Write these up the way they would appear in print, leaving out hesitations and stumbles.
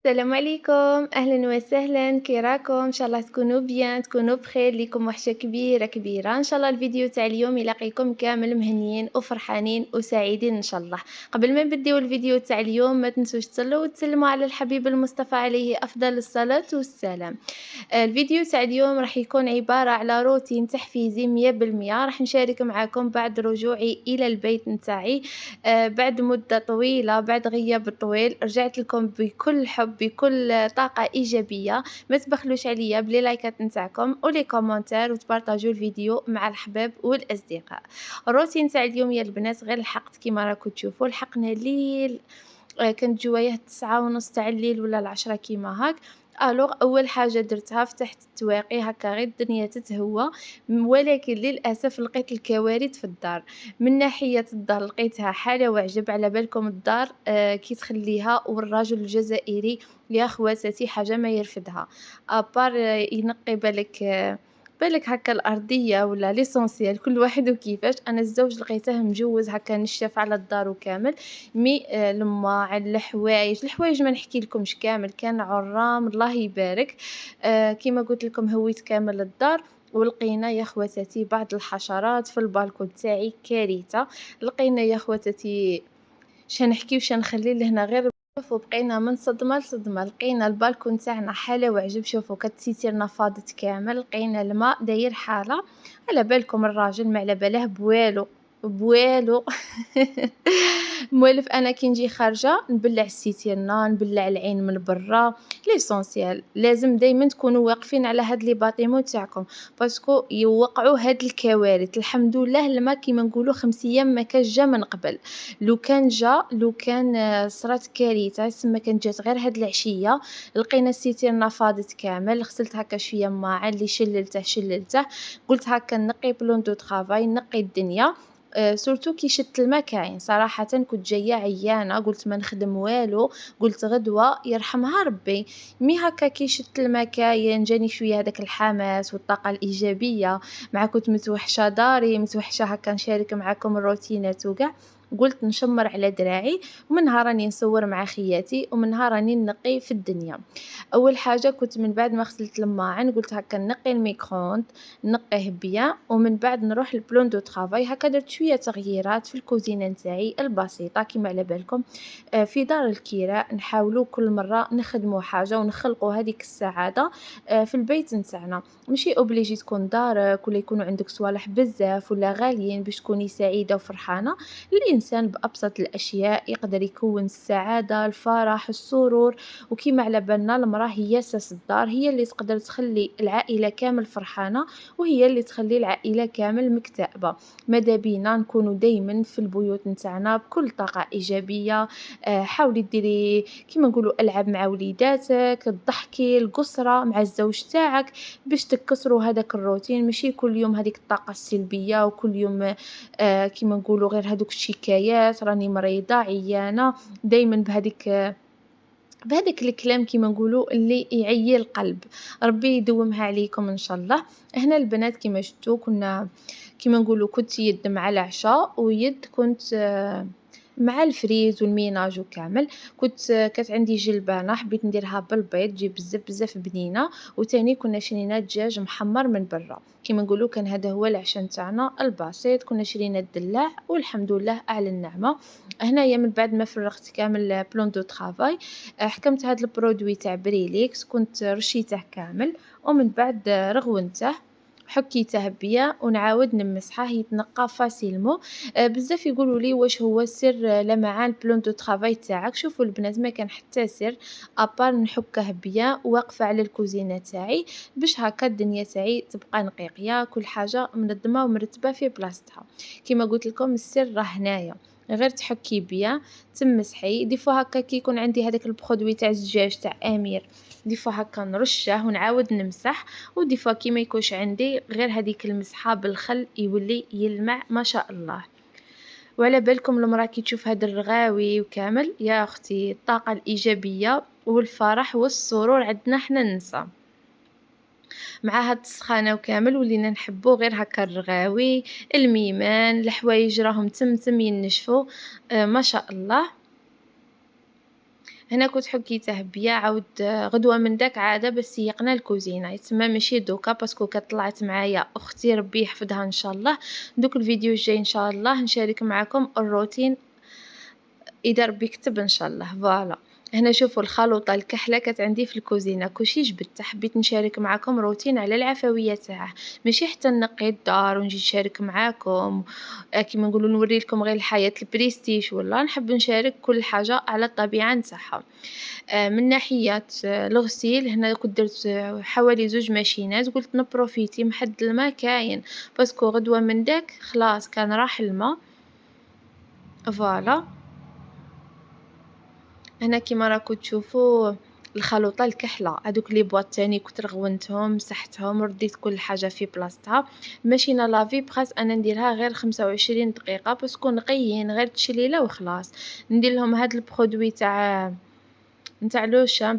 السلام عليكم، أهلًا وسهلًا، كي راكم؟ إن شاء الله تكونوا بيان، تكونوا بخير، ليكم وحشة كبيرة كبيرة، إن شاء الله الفيديو تاع اليوم يلاقيكم كامل مهنيين وفرحانين وسعيدين إن شاء الله. قبل ما نبديو الفيديو تاع اليوم ما تنسوش تصلوا وتسلموا على الحبيب المصطفى عليه أفضل الصلاة والسلام. الفيديو تاع اليوم راح يكون عبارة على روتين تحفيزي 100%. راح نشارك معاكم بعد رجوعي إلى البيت نتاعي بعد مدة طويلة، بعد غياب طويل، رجعت لكم بكل حب، بكل طاقة إيجابية. ما تبخلوش عليَّ بلي لايكات نتاعكم ولي كومونتير وتبارطاجيو الفيديو مع الأحباب والأصدقاء. الروتين تاع اليوم يا البنات غير لحقت كيما راكم تشوفوا، لحقنا الليل. كانت جواياه 9:30 تاع الليل ولا ل10 كيما هاك. ألوغ أول حاجة درتها فتحت التواقي هاكا غير الدنيا تتهوى، ولكن للأسف لقيت الكوارث في الدار. من ناحية الدار لقيتها حالة وعجب، على بالكم الدار كي تخليها والرجل الجزائري يا خواتاتي حاجة ما يرفدها، أبار ينقي بالك هاكا الأرضية ولا ليسونسيال كل واحد وكيفاش. أنا الزوج لقيته مجوز هاكا نشّف على الدار وكامل. مي الماعن، الحوايج ما نحكيلكمش كامل، كان عُرّام الله يبارك. كيما قُلت لكم هويت كامل الدار، ولقينا يا خواتاتي بعض الحشرات في البالكون تاعي كارثة. لقينا يا خواتاتي شنحكي وش نخلي لهنا غير شوفوا بقينا من صدمة لصدمة. لقينا البالكون تاعنا حالة وعجب، شوفوا كتسيتيرنا فاضت كامل، لقينا الماء داير حالة. على بالكم الراجل ما على بالاه بوالو، بوالو. موالف أنا كي نجي خارجة نبلّع السيتيرنا، نبلّع العين من برا، ليسونسيال لازم دايمًا تكونوا واقفين على هاد لي باطيمون تاعكم، باسكو يوقعوا هاد الكوارث. الحمد لله الماء كيما نقولوا 5 أيام ما كانش جا من قبل. لو كان صرات كارثة يسما كانت جات غير هاد العشية. لقينا السيتيرنا فاضت كامل، غسلت هاكا شوية ماعن اللي شللته، قُلت هاكا نقي بلون دو طرافاي نقي الدنيا. سورتو كي شت الما كاين، صراحةً كنت جاية عيانة، قُلت ما نخدم والو، قُلت غدوة يرحمها ربي. مي هاكا كي شت الما كاين جاني شوية هذاك الحماس والطاقة الإيجابية، مع كنت متوحشة داري، متوحشة هاكا نشارك معاكم الروتينات وكاع. قُلت نشمّر على دراعي، ومنها راني نصوّر مع خياتي، ومنها راني نقي في الدنيا. أول حاجة كنت من بعد ما غسلت الماعن قُلت هاكا نقي الميكرووند، نقيه بيان، ومن بعد نروح لبلون دو طرافاي. هاكا درت شوية تغييرات في الكوزينة نتاعي البسيطة كيما على بالكم. في دار الكراء نحاولوا كل مرة نخدموا حاجة ونخلقوا هذيك السعادة في البيت نتاعنا. ماشي أوبليجي تكون دارك ولا يكونوا عندك صوالح بزاف ولا غاليين باش تكوني سعيدة وفرحانة. الإنسان بأبسط الأشياء يقدر يكوّن السعادة، الفرح، السرور. وكيما على بالنا المرأة هي أساس الدار، هي اللي تقدر تخلي العائلة كامل فرحانة، وهي اللي تخلي العائلة كامل مكتئبة. ماذا بينا نكونوا دايمًا في البيوت نتاعنا بكل طاقة إيجابية. حاولي ديري كيما نقولوا ألعاب مع وليداتك، تضحكي، القُسرة مع الزوج تاعك، باش تكسروا هذاك الروتين. ماشي كل يوم هذيك الطاقة السلبية، وكل يوم كيما نقولوا غير هادوك الشكايات، راني مريضة، عيانة، دايمًا بهاداك الكلام كيما نقولوا اللي يعيي القلب. ربي يدومها عليكم إن شاء الله. هنا البنات كيما شفتوا كنا كيما نقولوا كنت يد مع العشاء ويد كنت مع الفريز والميناج وكامل. كانت عندي جلبانة حبيت نديرها بالبيض تجي بزاف بزاف بنينة، وتاني كنا شرينا دجاج محمر من برا. كيما نقولوا كان هذا هو العشاء نتاعنا البسيط، كنا شرينا الدلاع والحمد لله على النعمة. هنايا من بعد ما فرغت كامل بلون دو طرافاي، حكمت هاد البرودوي تاع بريليكس كنت رشيته كامل، ومن بعد رغونته، حكيته بيان ونعاود نمسحه يتنقى فاسيلمون. بزاف يقولوا لي واش هو سر لمعان بلون دو طرافاي تاعك. شوفوا البنات ما كان حتى سر ابار نحكه بيان واقفة على الكوزينة تاعي باش هكا الدنيا تاعي تبقى نقيقية، كل حاجة منظمة ومرتبة في بلاصتها. كيما قلت لكم السر راه هنايا، غير تحكي بيان تمسحي. دي فوا هكا كي يكون عندي هذاك البرودوي تاع الزجاج تاع أمير، دي فوا هكا نرشه ونعاود نمسح. ودي فوا كي ما يكونش عندي غير هذيك المسحة بالخل يولي يلمع ما شاء الله. وعلى بالكم المرا كي تشوف هاد الرغاوي وكامل يا أختي الطاقة الإيجابية والفرح والسرور عندنا حنا النسا. مع هاد السخانة وكامل ولينا نحبو غير هكا الرغاوي، الميمان، الحوايج راهم تمتم ينشفوا. ما شاء الله. هنا كنت حكيته بيا عاود غدوة من داك عادة باش سيقنا الكوزينة، يتسمى ماشي دوكا باسكو طلعت معايا أختي ربي يحفظها إن شاء الله. دوك الفيديو الجاي إن شاء الله نشارك معاكم الروتين إذا ربي كتب إن شاء الله. فوالا هنا شوفوا الخلوطة الكحلة كانت عندي في الكوزينة كلشي جبدته، حبيت نشارك معاكم روتين على العفوية تاعه، ماشي حتى نقي الدار ونجي نشارك معاكم كيما نقولوا نوري لكم غير الحياة البريستيج، ولا نحب نشارك كل حاجة على الطبيعة نتاعها. من ناحية الغسيل هنا كنت درت حوالي 2 ماشينات، قلت نبروفيتي محد الما كاين باسكو غدوة من داك خلاص كان راح الما. فوالا هنا كيما راكم تشوفوا الخلوطة الكحلة، هادوك لي بواط تاني كنت رغونتهم مسحتهم رديت كل حاجة في بلاصتها. الماشينة لافي بغات أنا نديرها غير 25 دقيقة باسكو نقيين غير تشليلة وخلاص. ندير هاد البرودوي نتاع لوشان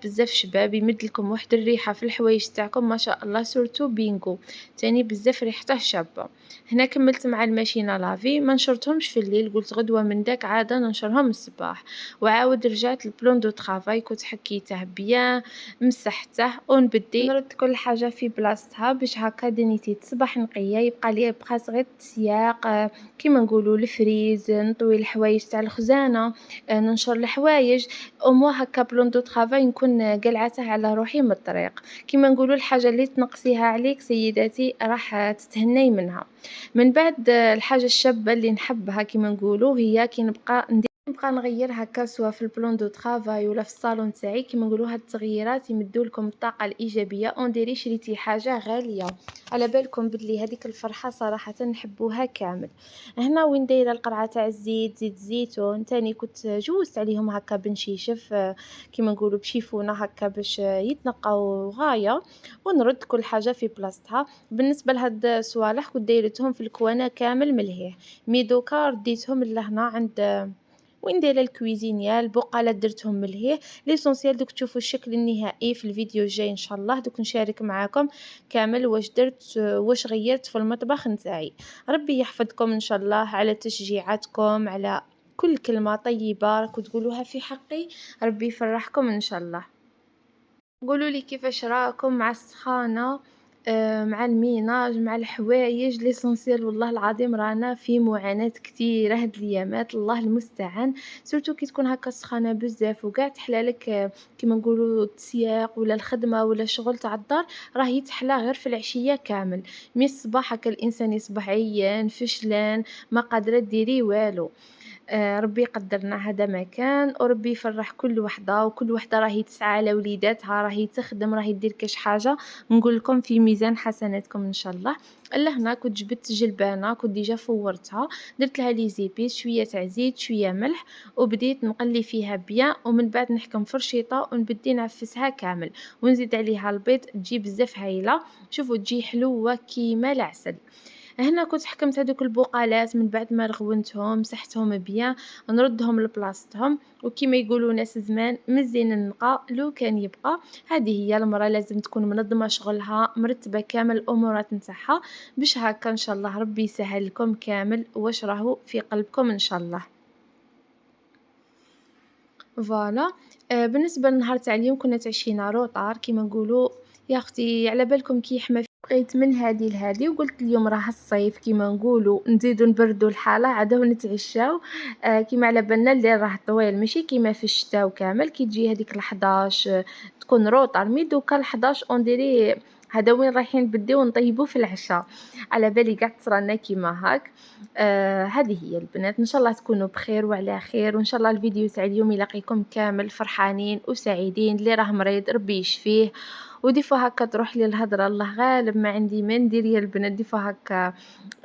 بزاف شباب يمدلكم واحد الريحة في الحوايج تاعكم ما شاء الله، سورتو بينغو تاني بزاف ريحته شابة. هنا كملت مع الماشينة لافي، ما نشرتهمش في الليل، قلت غدوة من داك عادة ننشرهم الصباح. وعاود رجعت البلون دو طرافاي كنت حكيته بيان مسحته ونبدي نرد كل حاجة في بلاصتها باش هكا دنيتي تصبح نقية، يبقى لي بقات غير التسياق كيما نقولوا الفريز، نطوي الحوايج تاع الخزانة، ننشر الحوايج أو هاكا بلون دو طرافاي نكون قلعته على روحي من الطريق. كيما نقولوا الحاجة اللي تنقصيها عليك سيداتي راح تتهني منها. من بعد الحاجة الشابة اللي نحبها كيما نقولوا هي كي نبقى نغير هكا سوا في البلون دو طرافاي ولا في الصالون تاعي، كيما نقولوا هاد التغييرات يمدوا لكم الطاقة الإيجابية اون شريتي حاجة غالية، على بالكم بلي هذيك الفرحة صراحة نحبوها كامل. هنا وين دايرة القرعة تاع الزيت زيت الزيتون تاني كنت جوزت عليهم هكا بنشيشف كيما نقولوا بشيفونة هكا باش يتنقاو غاية، ونرد كل حاجة في بلاصتها. بالنسبة لهاد الصوالح كنت دايرتهم في الكوانة كامل ملهيه، مي دوكا رديتهم لهنا عند وين دايره الكويزينيا البقالات درتهم ملهيه. ليسونسيال دوك تشوفوا الشكل النهائي في الفيديو الجاي ان شاء الله، دوك نشارك معاكم كامل واش درت واش غيرت في المطبخ نتاعي. ربي يحفظكم ان شاء الله على تشجيعاتكم على كل كلمة طيبة راكم تقولوها في حقي، ربي يفرحكم ان شاء الله. قولوا لي كيفاش راكم مع السخانة مع الميناج مع الحوايج ليسونسيال، والله العظيم رانا في معاناة كتيرة هاد الأيامات الله المستعان، سورتو كي تكون هكا السخانة بزاف وقاع تحلالك كيما نقولوا التسياق ولا الخدمة ولا الشغل تاع الدار راه يتحلى غير في العشية كامل، مي الصباح هكا الإنسان يصبح عيان فشلان ما قادرة ديري والو. ربي يقدرنا هذا ما كان، وربي يفرح كل وحدة، وكل وحدة راهي تسعى على وليداتها راهي تخدم راهي دير كاش حاجة، نقول لكم في ميزان حسناتكم إن شاء الله. لهنا كنت جبت جلبانة كنت ديجا فورتها، درت لها لي زيبيس شوية تاع زيت شوية ملح، وبديت نقلي فيها بيان، ومن بعد نحكم فرشيطة ونبدي نعفسها كامل، ونزيد عليها البيض تجي بزاف هايلة، شوفوا تجي حلوة كيما العسل. هنا كنت حكمت هادوك البقالات من بعد ما رغونتهم مسحتهم بيان نردهم لبلاصتهم، وكيما يقولوا ناس زمان مزين النقا لو كان يبقى. هذه هي المرأة لازم تكون منظمة شغلها مرتبة كامل الأمورات نتاعها باش هكا إن شاء الله ربي يسهل لكم كامل واش راهو في قلبكم إن شاء الله. فوالا بالنسبة للنهار تاع اليوم كنا تعشينا روطار كيما نقولوا. يا اختي على بالكم كي يحمى بقيت من هادي لهادي وقلت اليوم راه الصيف كيما نقولوا نزيدو نبردو الحالة عاد ونتعشاو. كيما على بالنا الليل راه طويل ماشي كيما في الشتاء وكامل كي تجي هذيك ل11 تكون روطار، مي دوكا ل11 اون هذا وين رايحين نبديو نطيبو في العشاء، على بالي قاع تصرانا كيما هاك. هذه هي البنات إن شاء الله تكونوا بخير وعلى خير، وإن شاء الله الفيديو تاع اليوم يلاقيكم كامل فرحانين وسعيدين، اللي راه مريض ربي يشفيه. ودي فوا هكا تروح لي الهضرة الله غالب ما عندي ما ندير يا البنات، دي فوا هكا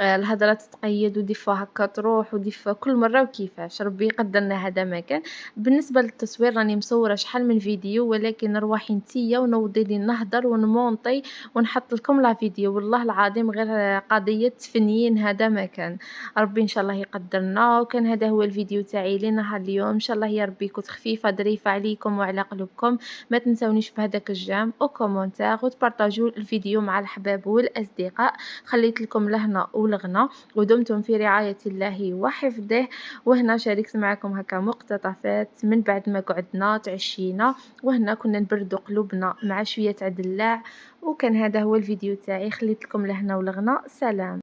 الهضرة تتقيد ودي فوا هكا تروح ودي فوا كل مرة وكيفاش ربي يقدرنا هذا ما كان. بالنسبة للتصوير راني مصورة شحال من فيديو ولكن رواحي نتيا ونوضي لي نهضر ونمونطي ونحط لكم لا فيديو، والله العظيم غير قضية فنيين هذا ما كان. ربي إن شاء الله يقدرنا، وكان هذا هو الفيديو تاعي لنهار اليوم إن شاء الله يا ربي يكون خفيفة ظريفة عليكم وعلى قلوبكم. ما تنسونيش بهذاك الجام كومنتار وتبارطاجوا الفيديو مع الأحباب والأصدقاء. خليت لكم لهنا والغنى، ودمتم في رعاية الله وحفظه. وهنا شاركت معكم هكا مقتطفات من بعد ما قعدنا تعشينا، وهنا كنا نبردو قلوبنا مع شوية تاع دلع. وكان هذا هو الفيديو تاعي، خليت لكم لهنا والغنى. سلام.